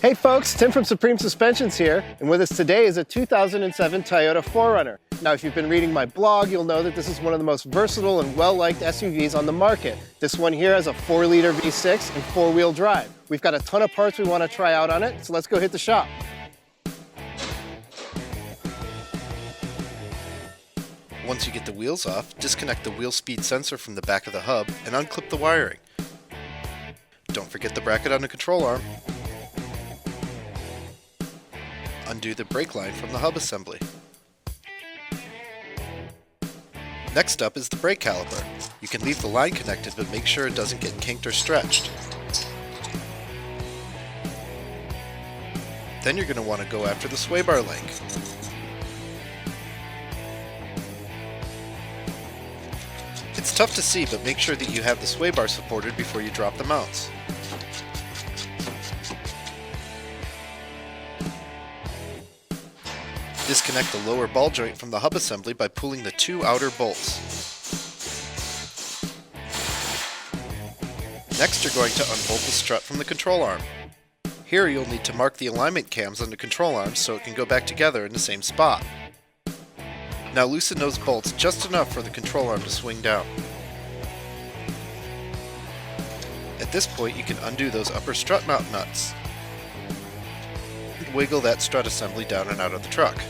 Hey folks, Tim from Supreme Suspensions here, and with us today is a 2007 Toyota 4Runner. Now if you've been reading my blog, you'll know that this is one of the most versatile and well-liked SUVs on the market. This one here has a 4-liter V6 and 4-wheel drive. We've got a ton of parts we want to try out on it, so let's go hit the shop. Once you get the wheels off, disconnect the wheel speed sensor from the back of the hub and unclip the wiring. Don't forget the bracket on the control arm. Undo the brake line from the hub assembly. Next up is the brake caliper. You can leave the line connected, but make sure it doesn't get kinked or stretched. Then you're going to want to go after the sway bar link. It's tough to see, but make sure that you have the sway bar supported before you drop the mounts. Disconnect the lower ball joint from the hub assembly by pulling the 2 outer bolts. Next, you're going to unbolt the strut from the control arm. Here you'll need to mark the alignment cams on the control arm so it can go back together in the same spot. Now loosen those bolts just enough for the control arm to swing down. At this point, you can undo those upper strut mount nuts. And wiggle that strut assembly down and out of the truck.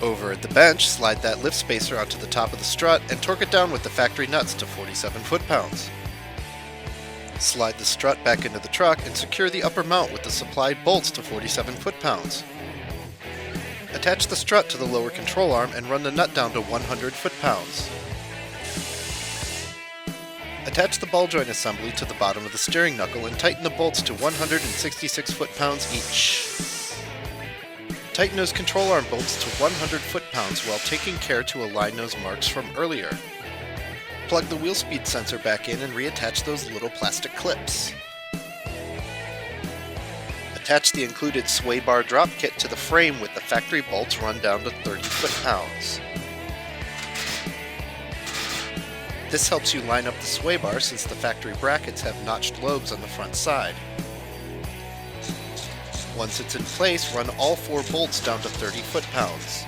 Over at the bench, slide that lift spacer onto the top of the strut and torque it down with the factory nuts to 47 foot-pounds. Slide the strut back into the truck and secure the upper mount with the supplied bolts to 47 foot-pounds. Attach the strut to the lower control arm and run the nut down to 100 foot-pounds. Attach the ball joint assembly to the bottom of the steering knuckle and tighten the bolts to 166 foot-pounds each. Tighten those control arm bolts to 100 foot-pounds while taking care to align those marks from earlier. Plug the wheel speed sensor back in and reattach those little plastic clips. Attach the included sway bar drop kit to the frame with the factory bolts run down to 30 foot-pounds. This helps you line up the sway bar since the factory brackets have notched lobes on the front side. Once it's in place, run all 4 bolts down to 30 foot-pounds.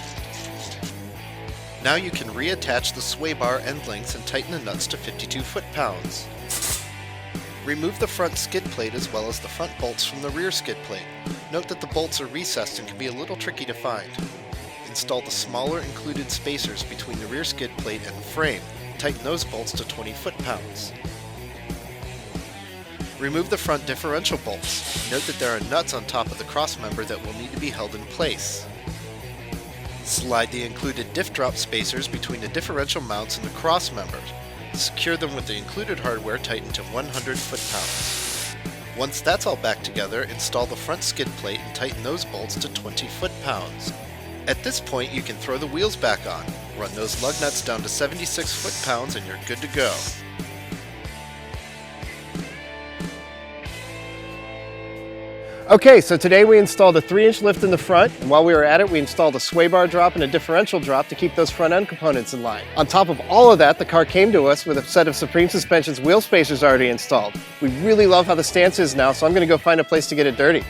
Now you can reattach the sway bar end links and tighten the nuts to 52 foot-pounds. Remove the front skid plate as well as the front bolts from the rear skid plate. Note that the bolts are recessed and can be a little tricky to find. Install the smaller included spacers between the rear skid plate and the frame. Tighten those bolts to 20 foot-pounds. Remove the front differential bolts. Note that there are nuts on top of the cross member that will need to be held in place. Slide the included diff drop spacers between the differential mounts and the cross members. Secure them with the included hardware tightened to 100 foot-pounds. Once that's all back together, install the front skid plate and tighten those bolts to 20 foot-pounds. At this point, you can throw the wheels back on. Run those lug nuts down to 76 foot-pounds and you're good to go. Okay, so today we installed a 3-inch lift in the front, and while we were at it, we installed a sway bar drop and a differential drop to keep those front end components in line. On top of all of that, the car came to us with a set of Supreme Suspensions wheel spacers already installed. We really love how the stance is now, so I'm going to go find a place to get it dirty.